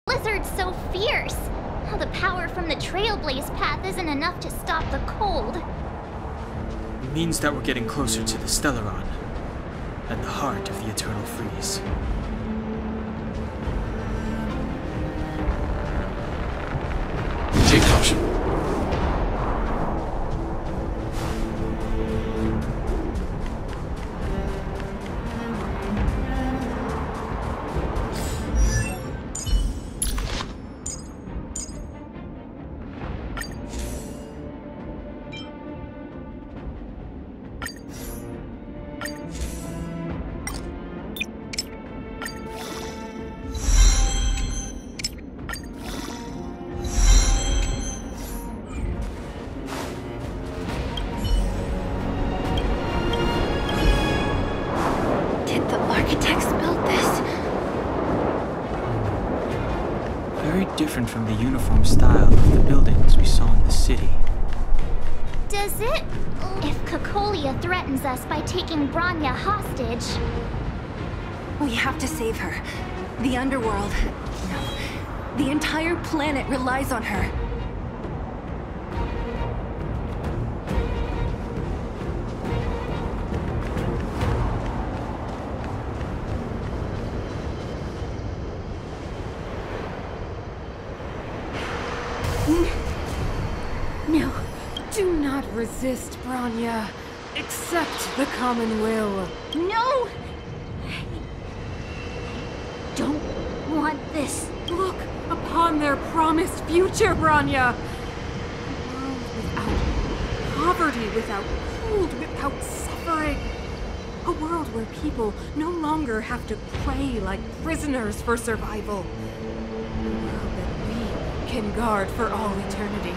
blizzard's so fierce. How the power from the Trailblaze path isn't enough to stop the cold. It means that we're getting closer to the Stellaron, at the heart of the Eternal Freeze. Take caution. Different from the uniform style of the buildings we saw in the city. Does it? If Cocolia threatens us by taking Bronya hostage... We have to save her. The underworld... No. The entire planet relies on her. No, do not resist, Bronya. Accept the common will. No! I don't want this. Look upon their promised future, Bronya. A world without poverty, without cold, without suffering. A world where people no longer have to pray like prisoners for survival. A world that we can guard for all eternity.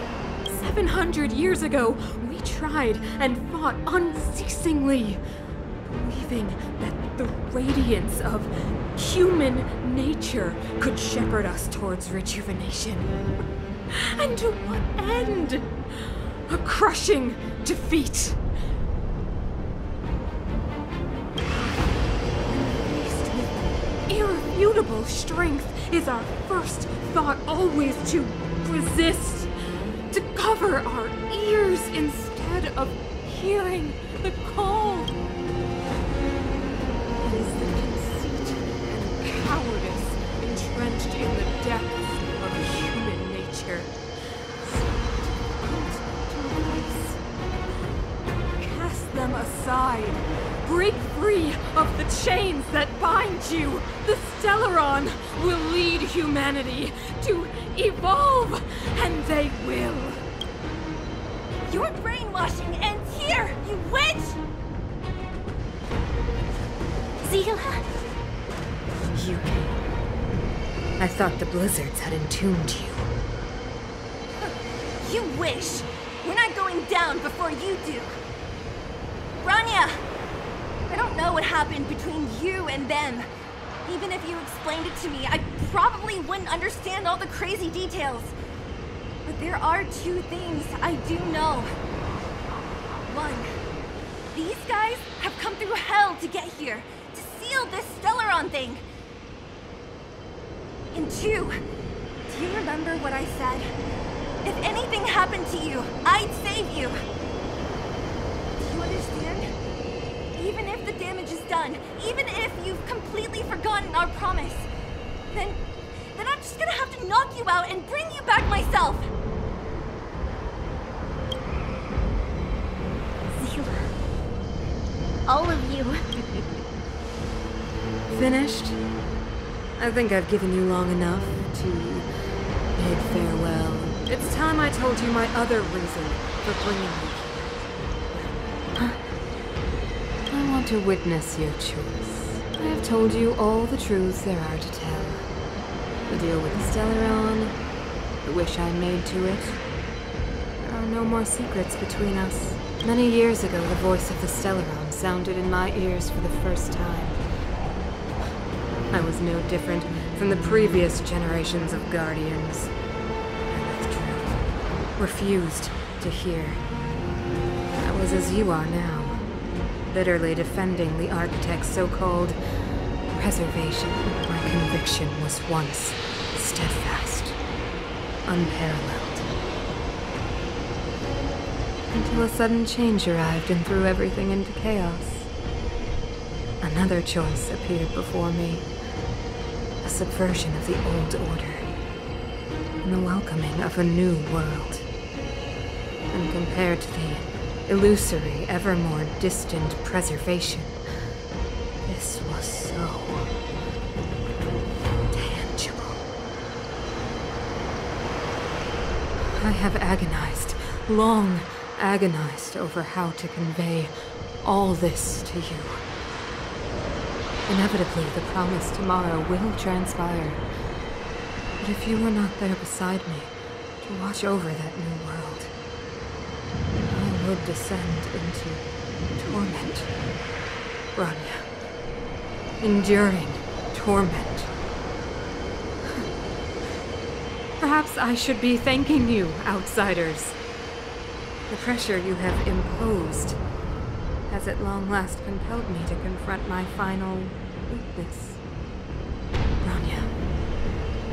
700 years ago, we tried and fought unceasingly, believing that the radiance of human nature could shepherd us towards rejuvenation. And to what end? A crushing defeat. When faced with irrefutable strength, is our first thought always to resist? To cover our ears instead of hearing the call. It is the conceit and cowardice entrenched in the depths of human nature. Cast them aside. Break free of the chains that bind you. The Stellaron will lead humanity to evolve, and they will. Your brainwashing ends here, you witch! Zila? You. I thought the blizzards had entombed you. You wish! We're not going down before you do. Bronya! I don't know what happened between you and them. Even if you explained it to me, I probably wouldn't understand all the crazy details. But there are two things I do know. One, these guys have come through hell to get here, to seal this Stellaron thing. And two, do you remember what I said? If anything happened to you, I'd save you. Do you understand? Even if the damage is done, even if you've completely forgotten our promise, then I'm just gonna have to knock you out and bring you back myself. Zila. All of you. Finished? I think I've given you long enough to bid farewell. It's time I told you my other reason for bringing you here. I want to witness your choice. I have told you all the truths there are to tell. The deal with the Stellaron, the wish I made to it. There are no more secrets between us. Many years ago, the voice of the Stellaron sounded in my ears for the first time. I was no different from the previous generations of Guardians. I withdrew, refused to hear. I was as you are now, bitterly defending the Architect's so-called preservation. My conviction was once steadfast. unparalleled. Until a sudden change arrived and threw everything into chaos. Another choice appeared before me. A subversion of the old order. And the welcoming of a new world. And compared to the illusory, ever more distant preservation, this was so tangible. I have agonized, long agonized over how to convey all this to you. Inevitably, the promised tomorrow will transpire. But if you were not there beside me to watch over that new world, I would descend into torment. Rania. Enduring torment. Perhaps I should be thanking you, outsiders. The pressure you have imposed has at long last compelled me to confront my final weakness. Rania,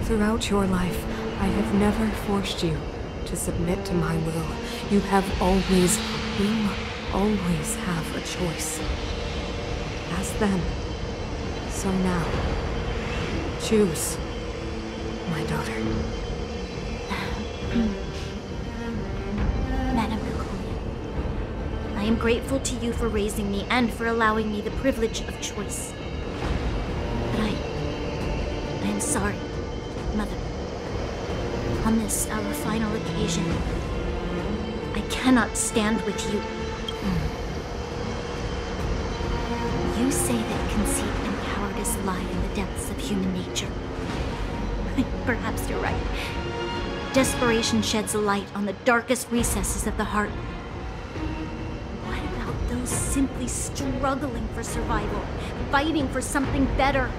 throughout your life, I have never forced you to submit to my will. You will always have a choice. As then, so now. Choose, my daughter. Madame Cocolia, I am grateful to you for raising me and for allowing me the privilege of choice. But I am sorry, Mother. On this, our final occasion, I cannot stand with you. You say that conceit and cowardice lie in the depths of human nature. Perhaps you're right. Desperation sheds a light on the darkest recesses of the heart. What about those simply struggling for survival, fighting for something better?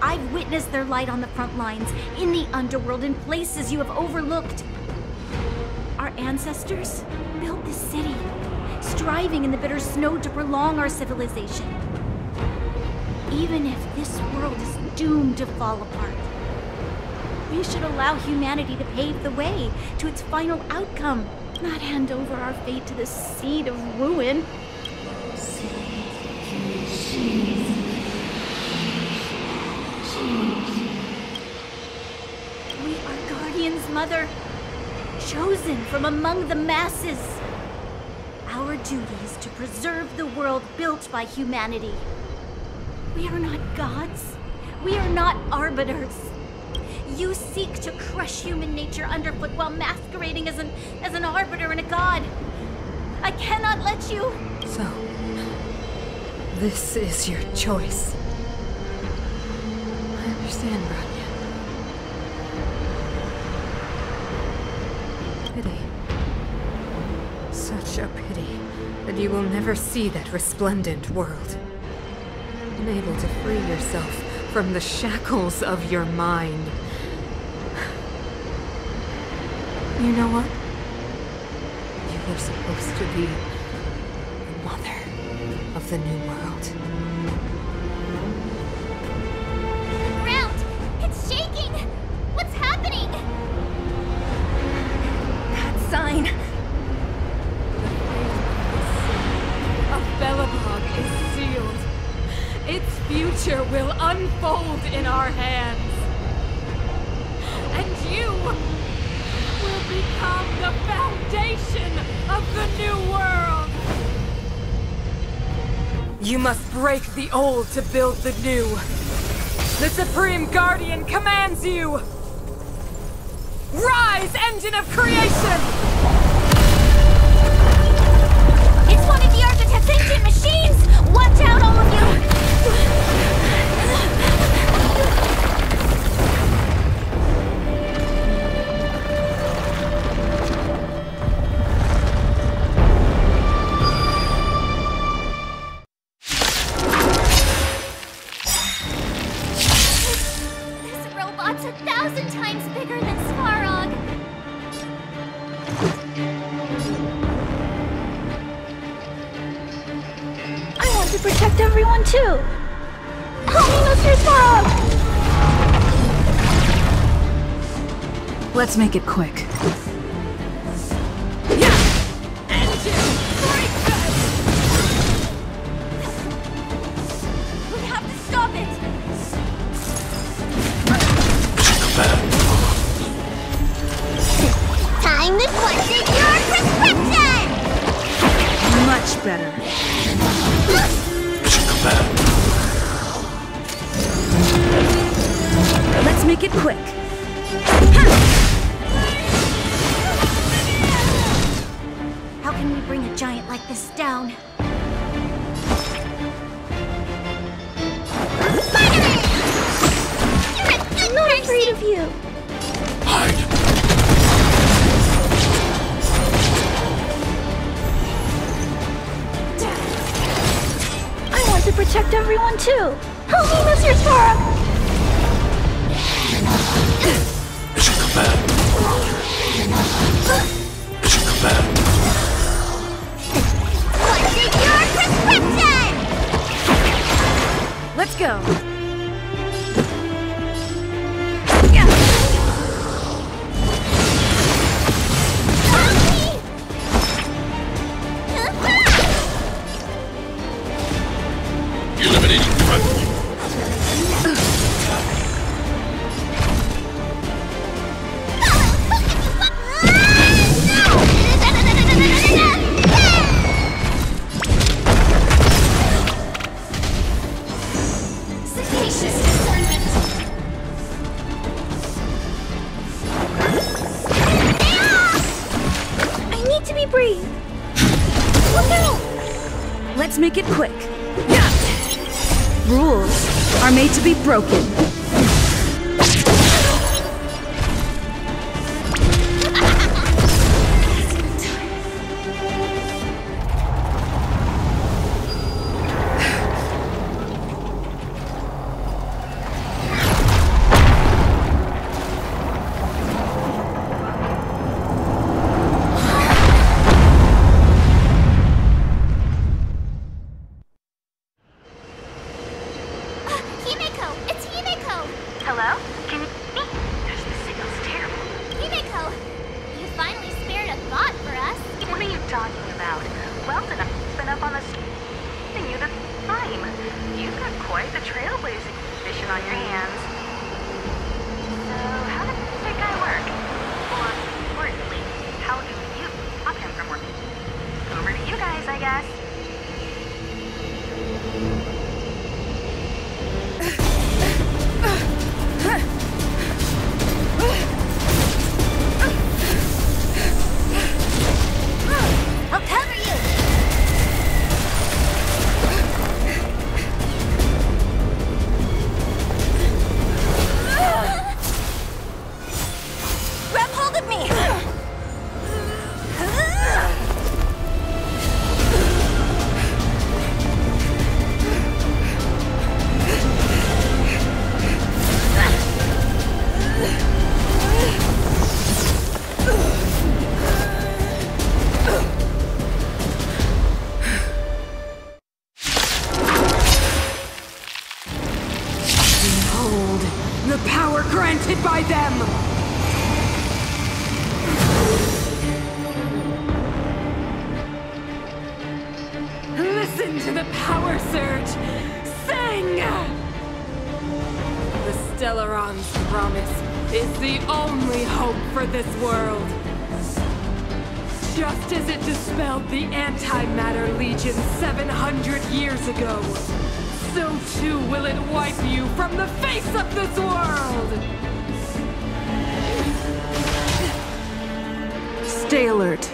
I've witnessed their light on the front lines, in the underworld, in places you have overlooked. Our ancestors built this city, striving in the bitter snow to prolong our civilization. Even if this world is doomed to fall apart, we should allow humanity to pave the way to its final outcome, not hand over our fate to the seed of ruin. We are guardians, Mother, chosen from among the masses. Our duty is to preserve the world built by humanity. We are not gods. We are not arbiters. You seek to crush human nature underfoot while masquerading as an arbiter and a god. I cannot let you. So, this is your choice. I understand, Rania. Pity. Such a pity that you will never see that resplendent world. Unable to free yourself from the shackles of your mind. You know what? You were supposed to be the mother of the new world. The ground! It's shaking! What's happening? That sign. The fate of Belobog is sealed. Its future will unfold in our hands. And you will become the foundation of the new world. You must break the old to build the new. The Supreme Guardian commands you! Rise, engine of creation! It's one of the Architect's ancient machines! Watch out, all of you! This robot's 1,000 times bigger than Svarog! I want to protect everyone too! Help me, Mr. Svarog! Let's make it quick. Time to question your prescription! Much better. Let's make it quick. How can we bring a giant like this down? Spider-Man! You're a good Not afraid of you. Hide. I want to protect everyone too. Help me, Mr. Svarog! Mission command. Mission command. What's in your prescription? Let's go. Eliminating threat. I need to be brave. Look out! Let's make it quick. Rules are made to be broken. Hello? Can you hear me? Gosh, the signal's terrible. Himeko, you finally spared a thought for us. What are you talking about? Well done. I've been up on the giving you the time. You've got quite the trailblazing mission on your hands. So, how does that guy work? Or, more importantly, how do you stop him from working? Over to you guys, I guess. I'll cover you! Grab hold of me! Behold, the power granted by them! Listen to the power surge! Sing! The Stellaron's promise is the only hope for this world. Just as it dispelled the Antimatter Legion 700 years ago, so too will it wipe you from the face of this world! Stay alert.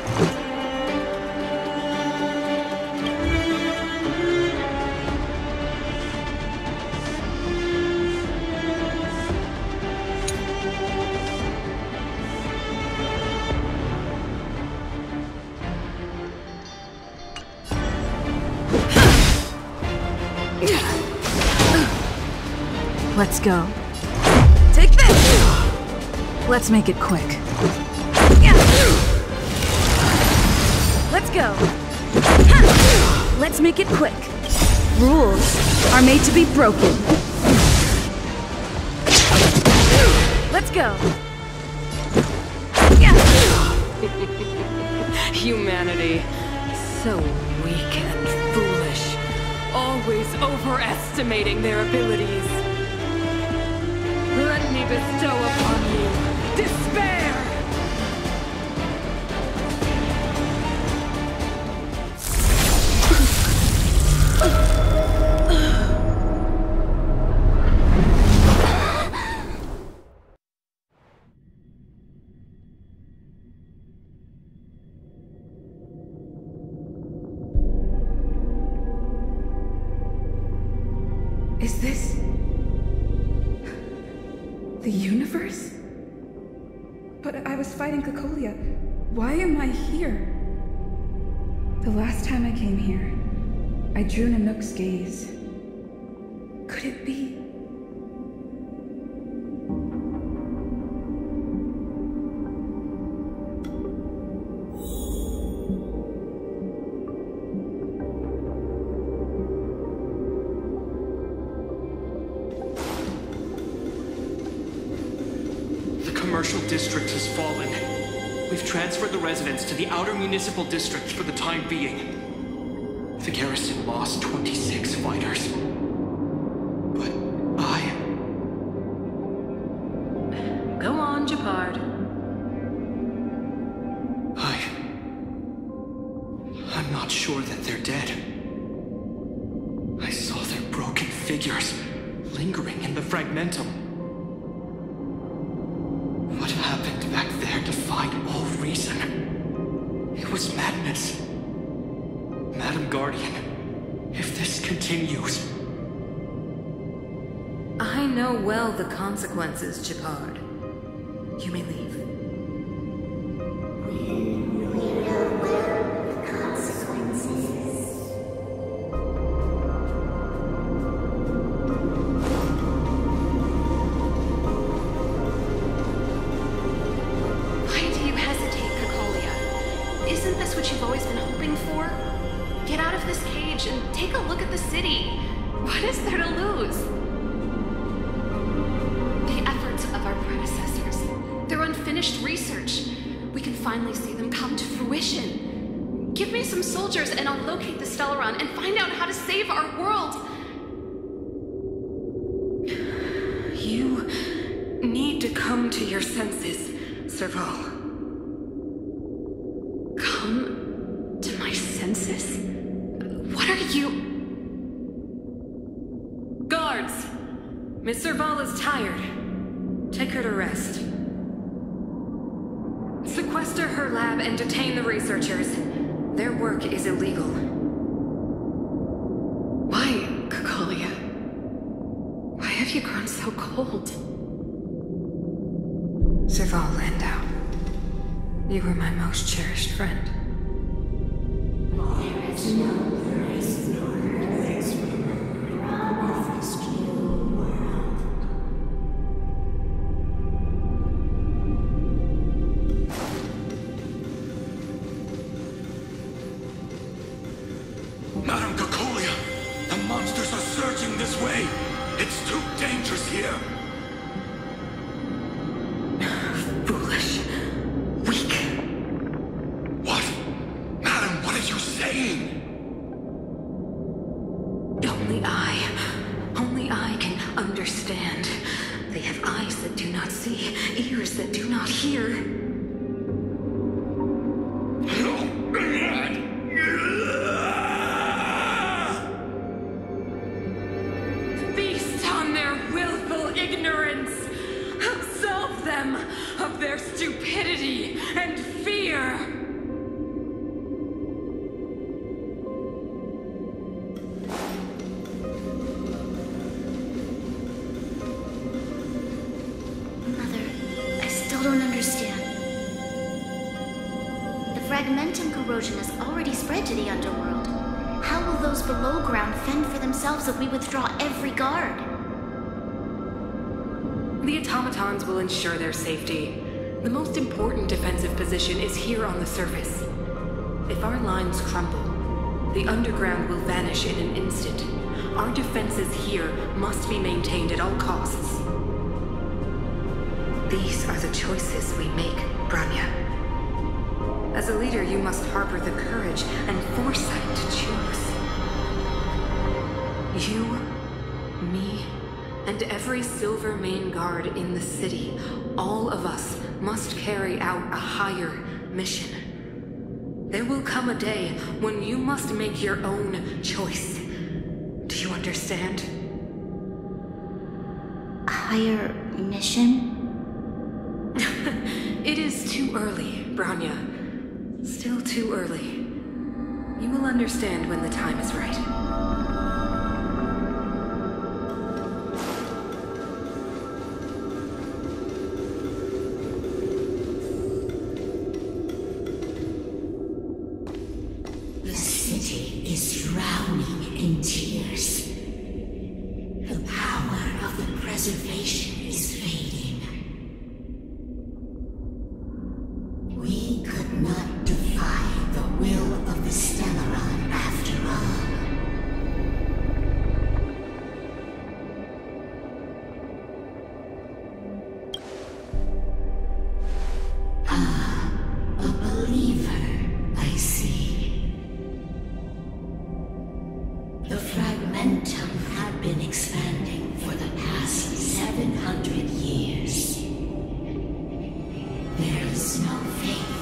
Let's go. Take this! Let's make it quick. Let's go. Let's make it quick. Rules are made to be broken. Let's go. Humanity. So weak and foolish. Always overestimating their abilities. Let me bestow upon you despair! Is this the universe? But I was fighting Cocolia. Why am I here? The last time I came here, I drew Nanook's gaze. Could it be? The commercial district has fallen. We've transferred the residents to the outer municipal districts for the time being. The garrison lost 26 fighters. But Go on, Japard. I'm not sure that they're dead. I saw their broken figures lingering in the fragmentum. What happened back there defied all reason. It was madness. Madam Guardian, if this continues... I know well the consequences, Japard. You may leave. Why do you hesitate, Cocolia? Isn't this what you've always been hoping for? Get out of this cage and take a look at the city. What is there to lose? The efforts of our predecessors, their unfinished research. We can finally see them come to fruition. Give me some soldiers and I'll locate the Stellaron and find out how to save our world. You need to come to your senses, Serval. Come to my senses? What are you... Guards! Miss Serval is tired. Take her to rest. Sequester her lab and detain the researchers. Their work is illegal. Why, Cocolia? Why have you grown so cold? Serval Landau. You were my most cherished friend. Madam Cocolia, the monsters are surging this way. It's too dangerous here. Foolish. Weak. What? Madam, what are you saying? Only I can understand. They have eyes that do not see, ears that do not hear. Feast on their willful ignorance. Absolve them of their stupidity and fear. Mother, I still don't understand. The fragmentum corrosion has already spread to the underworld. How will those below ground fend for themselves if we withdraw every guard? The automatons will ensure their safety. The most important defensive position is here on the surface. If our lines crumble, the underground will vanish in an instant. Our defenses here must be maintained at all costs. These are the choices we make, Branya. As a leader, you must harbor the courage and foresight to choose. You, me, and every Silver Mane guard in the city, all of us must carry out a higher mission. There will come a day when you must make your own choice. Do you understand? A higher mission? It is too early, Branya. Still too early. You will understand when the time is right. The city is drowning in tears. The power of the preservation is fading. We could not defy the will of the Stellaron after all. Ah, a believer, I see. The Fragmentum had been expanding for the past 700 years. There is no faith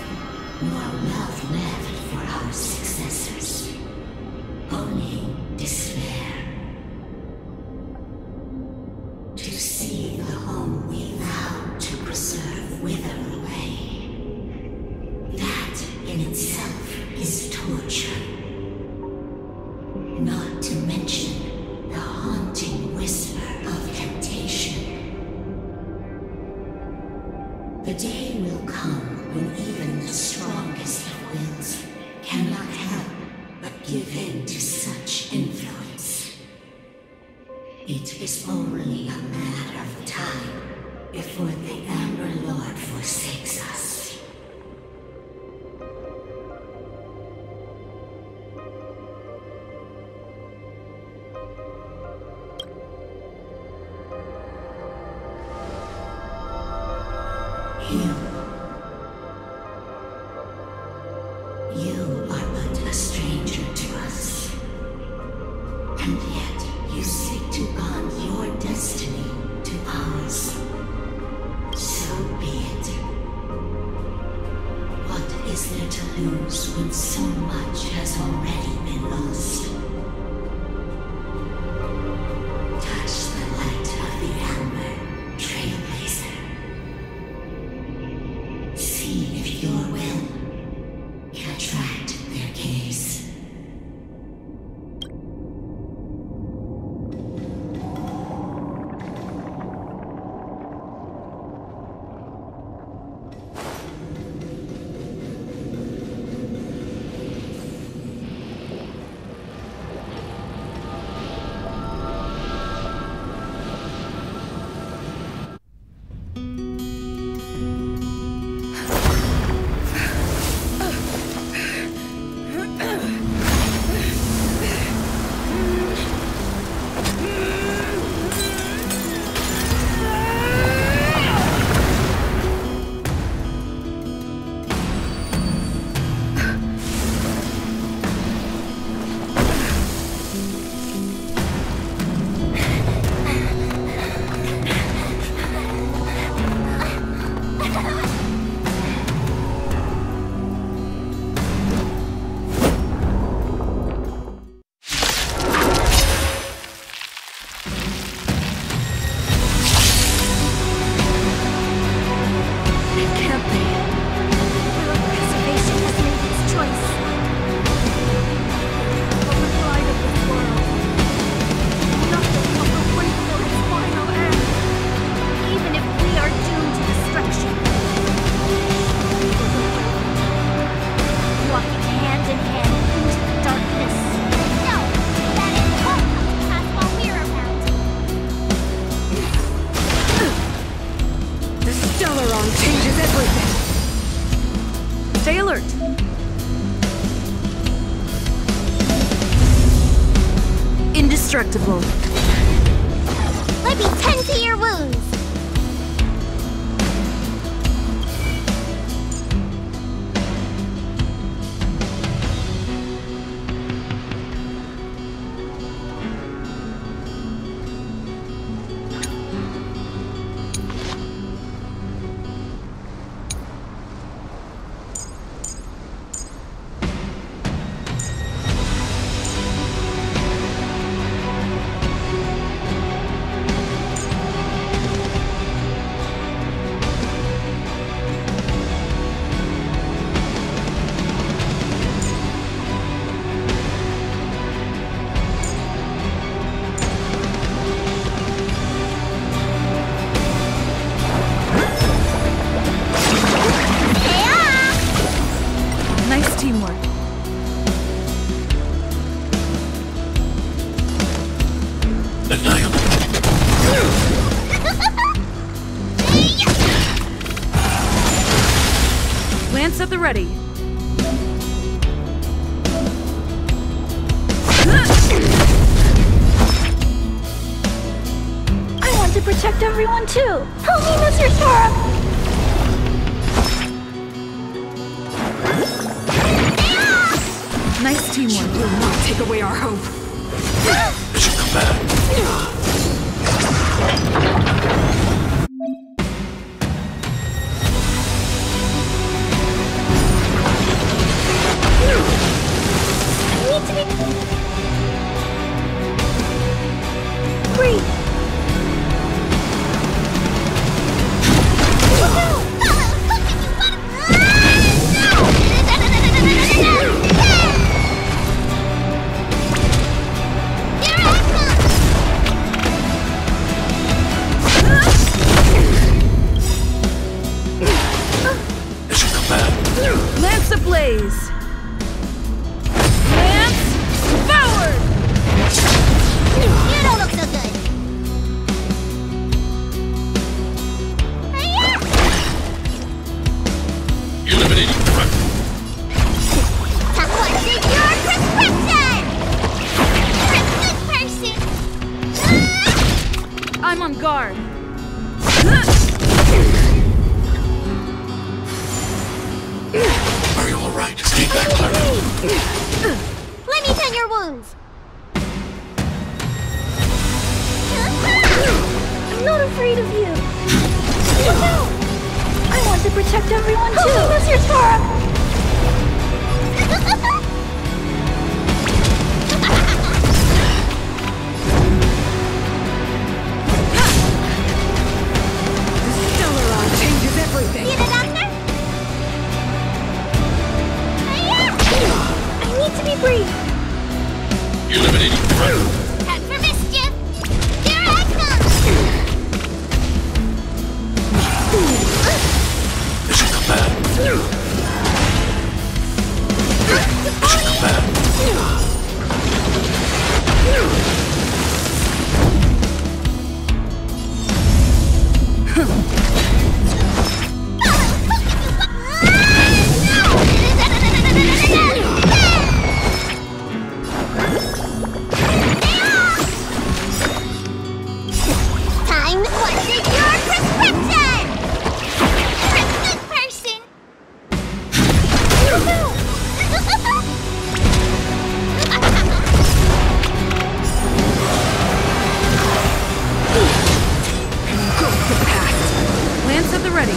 nor wealth left for our successors. Only despair. To see the home we vowed to preserve wither away. That in itself is torture. Not to mention the haunting whisper of temptation. The day will come when even the strongest of wills cannot help but give in to such influence. It is only a matter of time before the Amber Lord forsakes us. You are but a stranger to us. And yet you seek to bond your destiny to ours. So be it. What is there to lose when so much has already been lost? Touch the light of the Amber, Trailblazer. See if your will can attract their gaze. Stay alert. Indestructible. Let me tend to your wounds. Lance at the ready. I want to protect everyone too! Help me, Mr. Svarog! Nice teamwork will not take away our hope. Mission command. Breathe! Mission command. Lance ablaze! Lance forward! You don't look so good! Eliminating threat. What's in your prescription? Good person! I'm on guard. Are you all right? Stay back, Clara. Let me tend your wounds! I'm not afraid of you! I want to protect everyone too! Oh, Mr. Svarog! Stellaron changes everything. Need a doctor? I need to be brief! Eliminating threat. Head for mischief! Here I come! Mission command. Mission command. Time to what's in your prescription! Good person! Lance at the ready.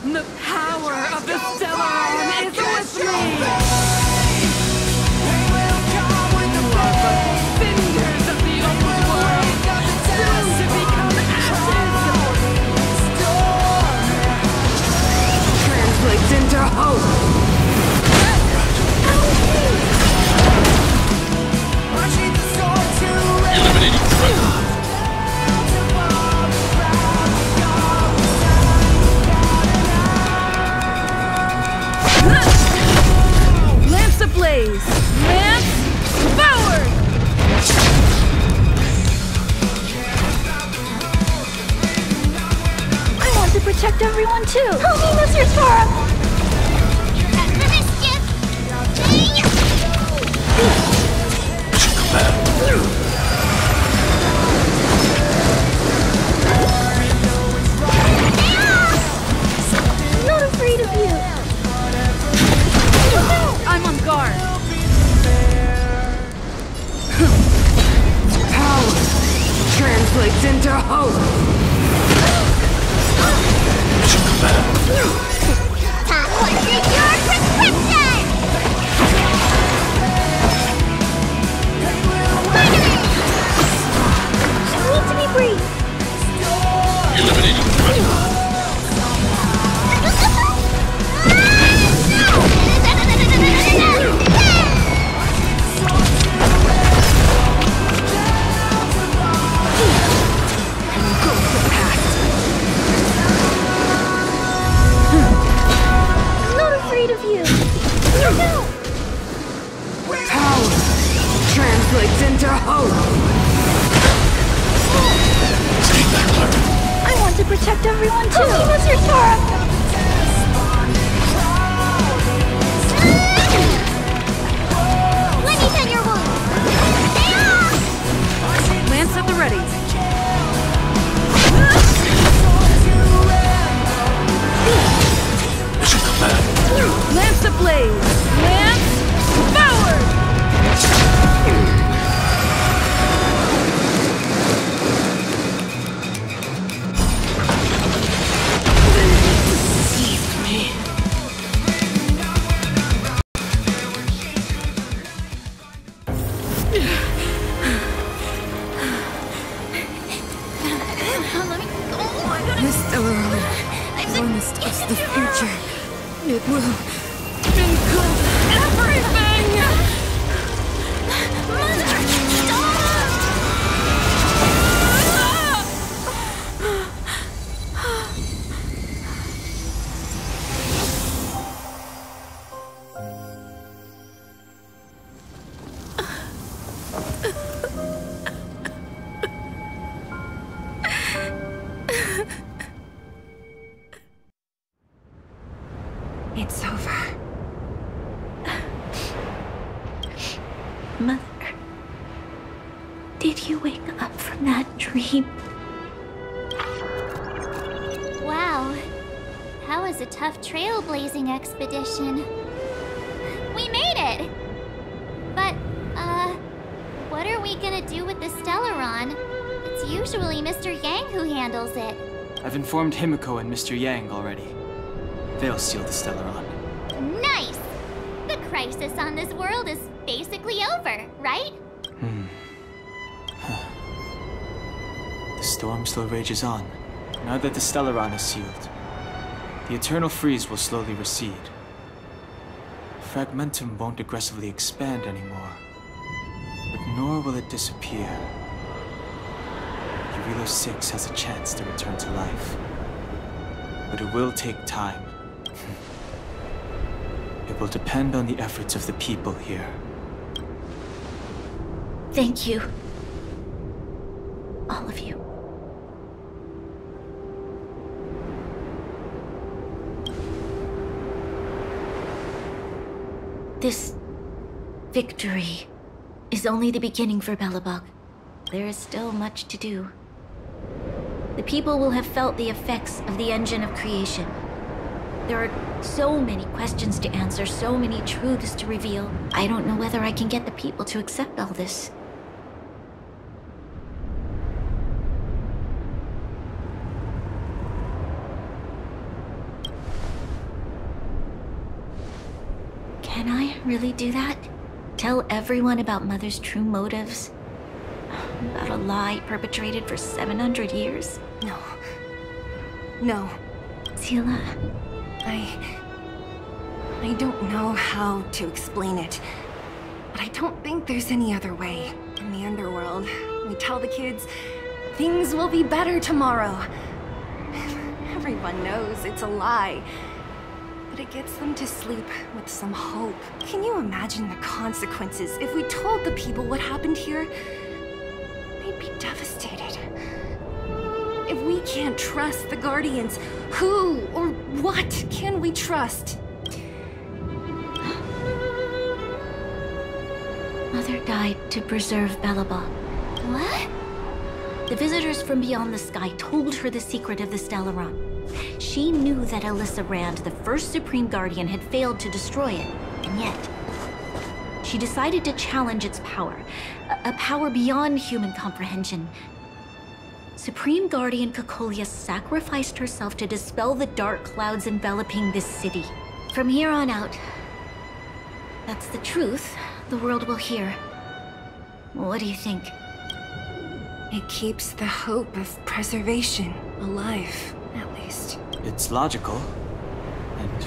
The power of the Stellaron is with me! Cinders of the old world, soon to become ashes! Translates into hope! Eliminating threat. Lance ablaze! Lance forward! I want to protect everyone too! Help me, Mr. Svarog! Head for mischief! Mission command. I'm not afraid of you! I'm on guard. Power translates into hope. Mission command. Time what's in your prescription! I need to be brief! Eliminating threat. to protect everyone too. Mr. Svarog! Let me tend your wounds. Lance at the ready. Lance ablaze! Lance forward! This Stellar warmest is the future. It will include everything! Mother, It's over. Mother, did you wake up from that dream? Wow. That was a tough trailblazing expedition. We made it! But, what are we gonna do with the Stellaron? It's usually Mr. Yang who handles it. I've informed Himiko and Mr. Yang already. They'll seal the Stellaron. Nice! The crisis on this world is basically over, right? The storm still rages on. Now that the Stellaron is sealed, the eternal freeze will slowly recede. Fragmentum won't aggressively expand anymore, but nor will it disappear. Urilo 6 has a chance to return to life, but it will take time. It will depend on the efforts of the people here. Thank you. All of you. This victory is only the beginning for Belobog. There is still much to do. The people will have felt the effects of the engine of creation. There are so many questions to answer, so many truths to reveal. I don't know whether I can get the people to accept all this. Can I really do that? Tell everyone about Mother's true motives? About a lie perpetrated for 700 years? No. No. Sila, I don't know how to explain it, but I don't think there's any other way. In the underworld, we tell the kids, things will be better tomorrow. Everyone knows it's a lie, but it gets them to sleep with some hope. Can you imagine the consequences if we told the people what happened here? They'd be devastated. If we can't trust the Guardians, who or what can we trust? Mother died to preserve Belobog. What? The visitors from beyond the sky told her the secret of the Stellaron. She knew that Alyssa Rand, the first Supreme Guardian, had failed to destroy it, and yet she decided to challenge its power, a power beyond human comprehension. Supreme Guardian Cocolia sacrificed herself to dispel the dark clouds enveloping this city. From here on out, that's the truth the world will hear. What do you think? It keeps the hope of preservation alive, at least. It's logical, and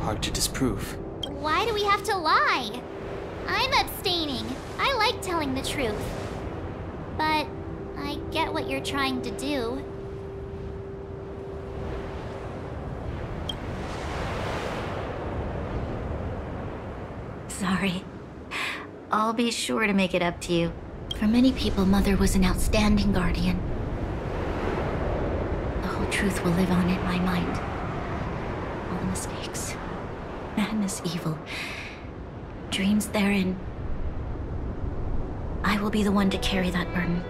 hard to disprove. Why do we have to lie? I'm abstaining. I like telling the truth. But I get what you're trying to do. Sorry. I'll be sure to make it up to you. For many people, Mother was an outstanding guardian. The whole truth will live on in my mind. All the mistakes, madness, evil, dreams therein. I will be the one to carry that burden.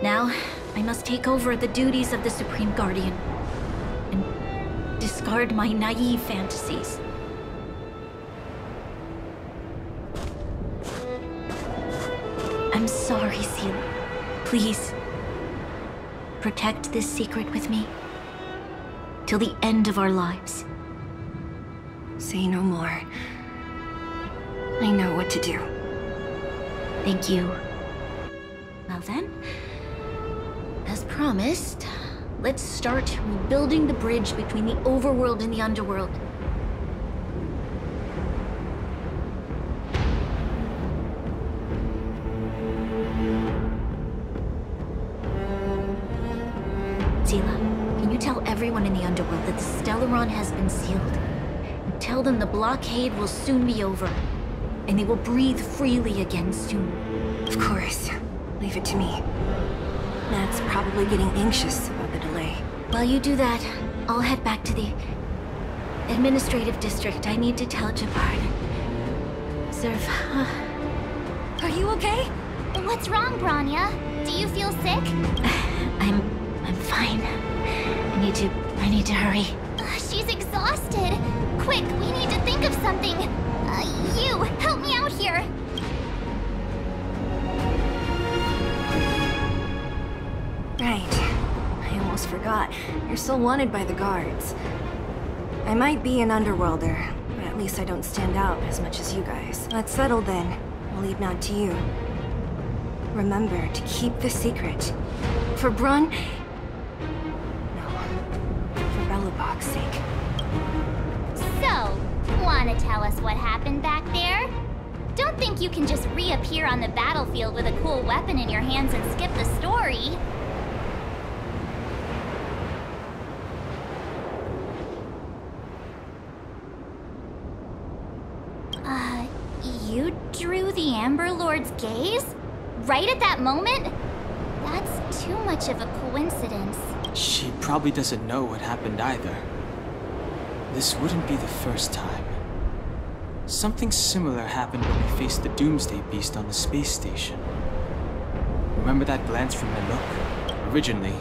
Now, I must take over the duties of the Supreme Guardian and discard my naive fantasies. I'm sorry, Seela. Please, protect this secret with me till the end of our lives. Say no more. I know what to do. Thank you. Well then, as promised, let's start rebuilding the bridge between the overworld and the underworld. Seela, can you tell everyone in the underworld that the Stellaron has been sealed? And tell them the blockade will soon be over, and they will breathe freely again soon. Of course. Leave it to me. Matt's probably getting anxious about the delay. While you do that, I'll head back to the administrative district. I need to tell Jabard. Serve. Are you okay? What's wrong, Branya? Do you feel sick? I'm fine. I need to hurry. She's exhausted. Quick, we need to think of something. You, help me out here. Right. I almost forgot. You're still wanted by the guards. I might be an underworlder, but at least I don't stand out as much as you guys. That's settled then. I'll leave Nod to you. Remember to keep the secret. For Brun... No. For Belobog's sake. So, wanna tell us what happened back there? Don't think you can just reappear on the battlefield with a cool weapon in your hands and skip the story. You drew the Amber Lord's gaze? Right at that moment? That's too much of a coincidence. She probably doesn't know what happened either. This wouldn't be the first time. Something similar happened when we faced the Doomsday Beast on the space station. Remember that glance from Nanook? Originally,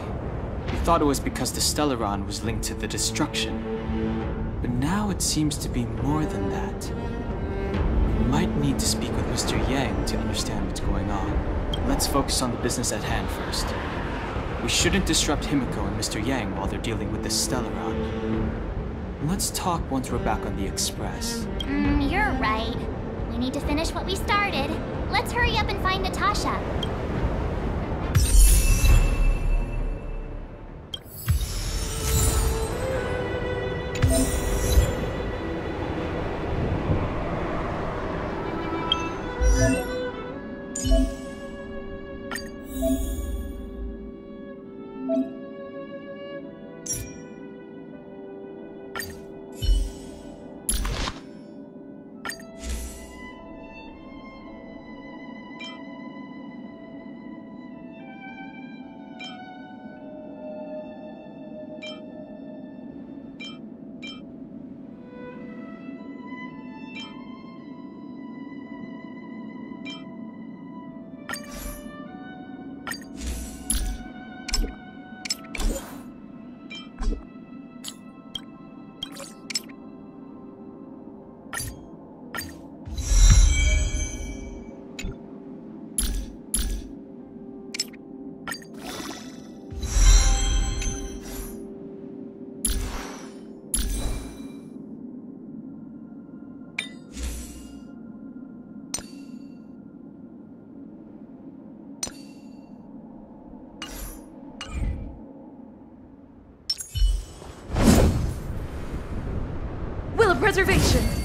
we thought it was because the Stellaron was linked to the destruction. But now it seems to be more than that. We might need to speak with Mr. Yang to understand what's going on. Let's focus on the business at hand first. We shouldn't disrupt Himiko and Mr. Yang while they're dealing with the Stellaron. Let's talk once we're back on the Express. You're right. We need to finish what we started. Let's hurry up and find Natasha. Will of Preservation!